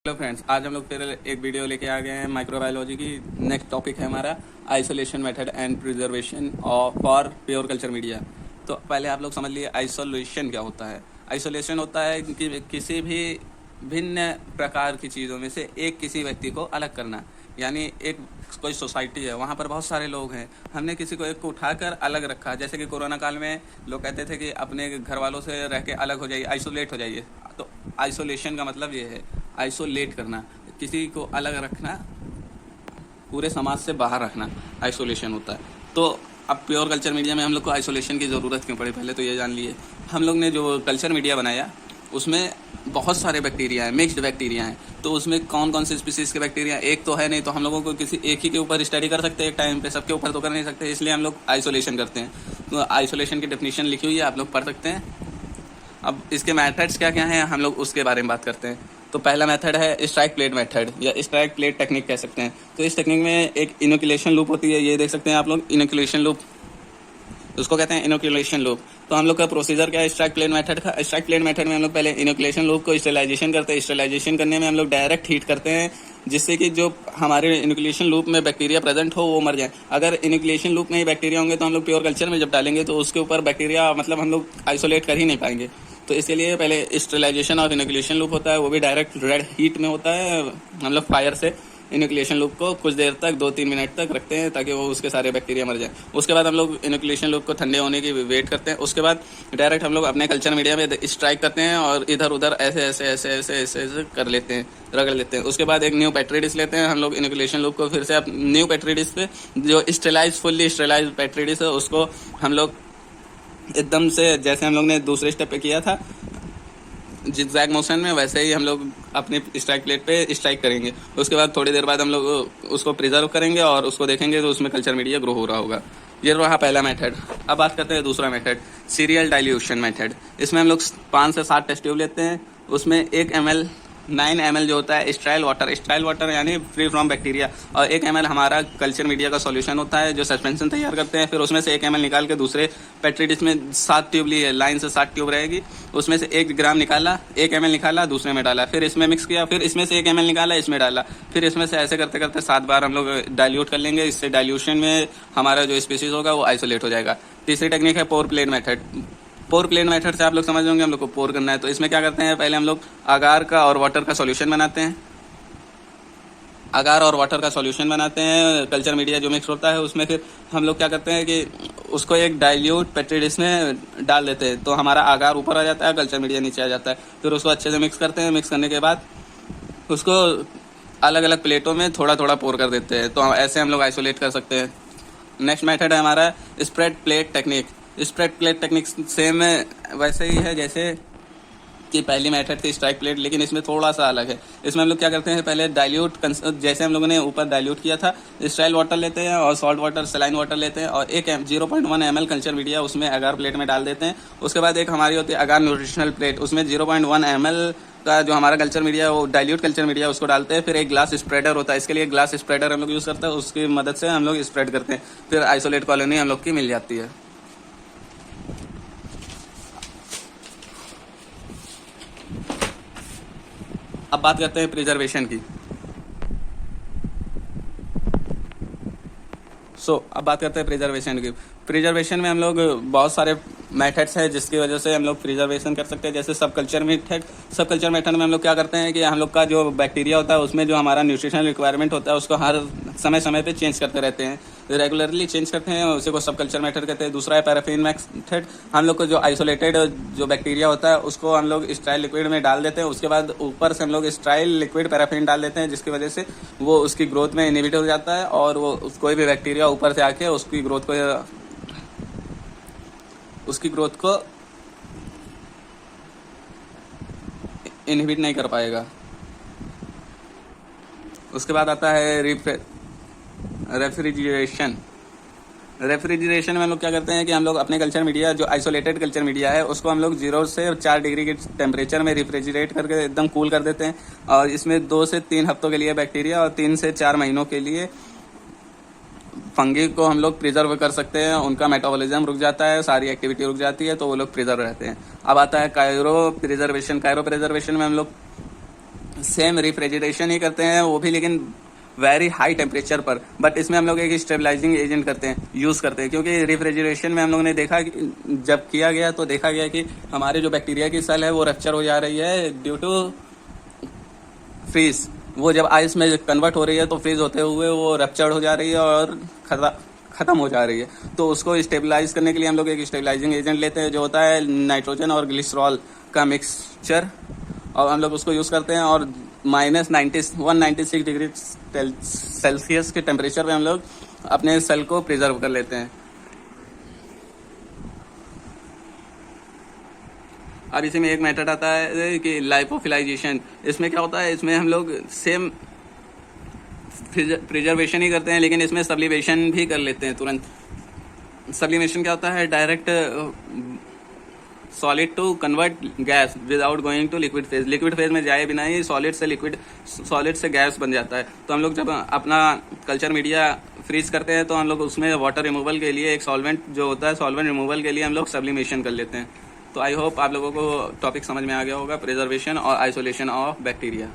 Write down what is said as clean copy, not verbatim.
Hello friends, आज हम लोग फिर एक वीडियो लेके आ गए हैं माइक्रोबायोलॉजी की। नेक्स्ट टॉपिक है हमारा isolation method and preservation of for pure culture media. तो पहले आप लोग समझ लिए आइसोलेशन क्या होता है। आइसोलेशन होता है कि किसी भी भिन्न प्रकार की चीज़ों में से एक किसी व्यक्ति को अलग करना। यानी एक कोई सोसाइटी है, वहाँ पर बहुत सारे लोग हैं, हमने किसी को एक को उठाकर अलग रखा। जैसे कि कोरोना काल में लोग कहते थे कि अपने घर वालों से रह के अलग हो जाइए, आइसोलेट हो जाइए। तो आइसोलेशन का मतलब ये है, आइसोलेट करना, किसी को अलग रखना, पूरे समाज से बाहर रखना आइसोलेशन होता है। तो अब प्योर कल्चर मीडिया में हम लोग को आइसोलेशन की ज़रूरत क्यों पड़ी, पहले तो ये जान लिए। हम लोग ने जो कल्चर मीडिया बनाया उसमें बहुत सारे बैक्टीरिया हैं, मिक्स्ड बैक्टीरिया हैं। तो उसमें कौन कौन से स्पीसीज़ के बैक्टीरिया एक तो है नहीं, तो हम लोगों को किसी एक ही के ऊपर स्टडी कर सकते हैं एक टाइम पे, सबके ऊपर तो कर नहीं सकते, इसलिए हम लोग आइसोलेशन करते हैं। तो आइसोलेशन की डेफिनेशन लिखी हुई है, आप लोग पढ़ सकते हैं। अब इसके मेथड्स क्या क्या हैं, हम लोग उसके बारे में बात करते हैं। तो पहला मेथड है स्ट्राइक प्लेट मेथड या स्ट्राइक प्लेट टेक्निक कह सकते हैं। तो इस टेक्निक में एक इनोकुलेशन लूप होती है, ये देख सकते हैं आप लोग, इनोकुलेशन लूप, उसको कहते हैं इनोकुलेशन लूप। तो हम लोग का प्रोसीजर क्या है स्ट्राइक प्लेट मेथड का। स्ट्राइक प्लेट मेथड में हम लोग पहले इनोकुलेशन लूप को स्टेलाइजेशन करते हैं। स्टेलाइजेशन करने में हम लोग डायरेक्ट हीट करते हैं, जिससे कि जो हमारे इनोकुलेशन लूप में बैक्टीरिया प्रेजेंट हो वो मर जाए। अगर इनोकुलेशन लूप में ही बैक्टीरिया होंगे तो हम लोग प्योर कल्चर में जब डालेंगे तो उसके ऊपर बैक्टीरिया मतलब हम लोग आइसोलेट कर ही नहीं पाएंगे। तो इसके लिए पहले स्टेलाइजेशन और इनोकुलेशन लूप होता है, वो भी डायरेक्ट रेड हीट में होता है। हम लोग फायर से इनोकुलेशन लूप को कुछ देर तक 2-3 मिनट तक रखते हैं ताकि वो उसके सारे बैक्टीरिया मर जाए। उसके बाद हम लोग इनोकुलेशन लूप को ठंडे होने की वेट करते हैं। उसके बाद डायरेक्ट हम लोग अपने कल्चर मीडिया में स्ट्राइक करते हैं और इधर उधर ऐसे ऐसे ऐसे ऐसे ऐसे ऐसे कर लेते हैं, रगड़ लेते हैं। उसके बाद एक न्यू पेट्री डिश लेते हैं हम लोग इनोकुलेशन लूप को फिर से न्यू पेट्री डिश पे, जो sterilise fully sterilise petri dish है, उसको हम लोग एकदम से जैसे हम लोग ने दूसरे स्टेप पे किया था जिगजैग मोशन में, वैसे ही हम लोग अपने स्ट्राइक प्लेट पे स्ट्राइक करेंगे। उसके बाद थोड़ी देर बाद हम लोग उसको प्रिजर्व करेंगे और उसको देखेंगे तो उसमें कल्चर मीडिया ग्रो हो रहा होगा। ये रहा पहला मेथड। अब बात करते हैं दूसरा मेथड, सीरियल डाइल्यूशन मेथड। इसमें हम लोग 5 से 7 टेस्ट ट्यूब लेते हैं, उसमें 9 ml जो होता है स्ट्राइल वाटर यानी फ्री फ्रॉम बैक्टीरिया, और 1 ml हमारा कल्चर मीडिया का सॉल्यूशन होता है जो सस्पेंशन तैयार करते हैं। फिर उसमें से 1 ml निकाल के दूसरे पेट्री डिश में 7 ट्यूब ली है, लाइन से 7 ट्यूब रहेगी, उसमें से 1 ग्राम निकाला, 1 ml निकाला, दूसरे में डाला, फिर इसमें मिक्स किया, फिर इसमें से 1 ml निकाला, इसमें डाला, फिर इसमें से ऐसे करते करते 7 बार हम लोग डाइल्यूट कर लेंगे। इससे डाइल्यूशन में हमारा जो स्पीसीज होगा वो आइसोलेट हो जाएगा। तीसरी टेक्निक है पोर प्लेट मेथड। पोर प्लेन मेथड से आप लोग समझ होंगे, हम लोग को पोर करना है। तो इसमें क्या करते हैं, पहले हम लोग अगार का और वाटर का सॉल्यूशन बनाते हैं। अगार और वाटर का सॉल्यूशन बनाते हैं, कल्चर मीडिया जो मिक्स होता है उसमें फिर हम लोग क्या करते हैं कि उसको एक डाइल्यूट पेट्री डिश में डाल देते हैं। तो हमारा अगार ऊपर आ जाता है, कल्चर मीडिया नीचे आ जाता है। फिर उसको अच्छे से मिक्स करते हैं। मिक्स करने के बाद उसको अलग अलग प्लेटों में थोड़ा थोड़ा पोर कर देते हैं। तो ऐसे हम लोग आइसोलेट कर सकते हैं। नेक्स्ट मेथड है हमारा spread plate technique. Spread plate technique same वैसे ही है जैसे कि पहली मेथड थी स्ट्राइक प्लेट, लेकिन इसमें थोड़ा सा अलग है। इसमें हम लोग क्या करते हैं, पहले डाइल्यूट, जैसे हम लोगों ने ऊपर डाइल्यूट किया था, स्ट्राइल वाटर लेते हैं और सॉल्ट वाटर, सलाइन वाटर लेते हैं और 0.1 ml कल्चर मीडिया उसमें अगार प्लेट में डाल देते हैं। उसके बाद एक हमारी होती है अगार न्यूट्रिशनल प्लेट, उसमें 0.1 ml का जो हमारा कल्चर मीडिया वो डाइल्यूट कल्चर मीडिया उसको डालते हैं। फिर एक ग्लास स्प्रेडर होता है, इसके लिए ग्लास स्प्रेडर हम लोग यूज़ करते हैं, उसकी मदद से हम लोग स्प्रेड करते हैं। फिर आइसोलेट कॉलोनी हम लोग की मिल जाती है। अब बात करते हैं प्रिजर्वेशन की। अब बात करते हैं प्रिजर्वेशन की। प्रिजर्वेशन में हम लोग बहुत सारे मेथड्स हैं जिसकी वजह से हम लोग प्रिजर्वेशन कर सकते हैं। जैसे सब कल्चर मेथड में हम लोग क्या करते हैं कि हम लोग का जो बैक्टीरिया होता है उसमें जो हमारा न्यूट्रिशनल रिक्वायरमेंट होता है उसको हर समय पे चेंज करते रहते हैं, रेगुलरली चेंज करते हैं, उसी को सब कल्चर मेथड कहते हैं। दूसरा है पैराफिन मेथड। हम लोग को जो आइसोलेटेड जो बैक्टीरिया होता है उसको हम लोग स्ट्राइल लिक्विड में डाल देते हैं। उसके बाद ऊपर से हम लोग स्ट्राइल लिक्विड पैराफिन डाल देते हैं, जिसकी वजह से वो उसकी ग्रोथ में इनहिबिट हो जाता है और वो कोई भी बैक्टीरिया ऊपर से आके उसकी ग्रोथ को इनहिबिट नहीं कर पाएगा। उसके बाद आता है रेफ्रिजरेशन में हम लोग क्या करते हैं कि हम लोग अपने कल्चर मीडिया जो आइसोलेटेड कल्चर मीडिया है उसको हम लोग 0 से 4 डिग्री के टेम्परेचर में रेफ्रिजरेट करके एकदम कूल कर देते हैं। और इसमें 2 से 3 हफ्तों के लिए बैक्टीरिया और 3 से 4 महीनों के लिए फंगी को हम लोग प्रिजर्व कर सकते हैं। उनका मेटाबॉलिज्म रुक जाता है, सारी एक्टिविटी रुक जाती है, तो वो लोग प्रिजर्व रहते हैं। अब आता है कायरो प्रिजर्वेशन में हम लोग सेम रेफ्रिजरेशन ही करते हैं वो भी, लेकिन वेरी हाई टेम्परेचर पर। बट इसमें हम लोग एक स्टेबलाइजिंग एजेंट यूज़ करते हैं, क्योंकि रेफ्रिजरेशन में हम लोगों ने देखा कि जब किया गया तो देखा गया कि हमारे जो बैक्टीरिया की सेल है वो रप्चर हो जा रही है ड्यू टू फ्रीज। वो जब आइस में कन्वर्ट हो रही है तो फ्रीज होते हुए वो रप्चर्ड हो जा रही है और ख़त्म हो जा रही है। तो उसको स्टेबलाइज करने के लिए हम लोग एक स्टेबलाइजिंग एजेंट लेते हैं जो होता है नाइट्रोजन और ग्लिसरॉल का मिक्सचर, और हम लोग उसको यूज़ करते हैं। और -196 डिग्री सेल्सियस के टेम्परेचर पे हम लोग अपने सेल को प्रिजर्व कर लेते हैं। अब इसी में एक मेथड आता है कि लाइपोफिलाइजेशन। इसमें क्या होता है, इसमें हम लोग सेम प्रिजर्वेशन ही करते हैं, लेकिन इसमें सब्लिमेशन भी कर लेते हैं तुरंत। सब्लिमेशन क्या होता है, direct solid to convert gas without going to liquid phase. Liquid phase में जाए बिना ही सॉलिड से गैस बन जाता है। तो हम लोग जब अपना कल्चर मीडिया फ्रीज करते हैं तो हम लोग उसमें वाटर रिमूवल के लिए एक सॉल्वेंट जो होता है, सॉल्वेंट रिमूवल के लिए हम लोग सब्लिमेशन कर लेते हैं। तो आई होप आप लोगों को टॉपिक समझ में आ गया होगा, प्रिजर्वेशन और आइसोलेशन ऑफ बैक्टीरिया।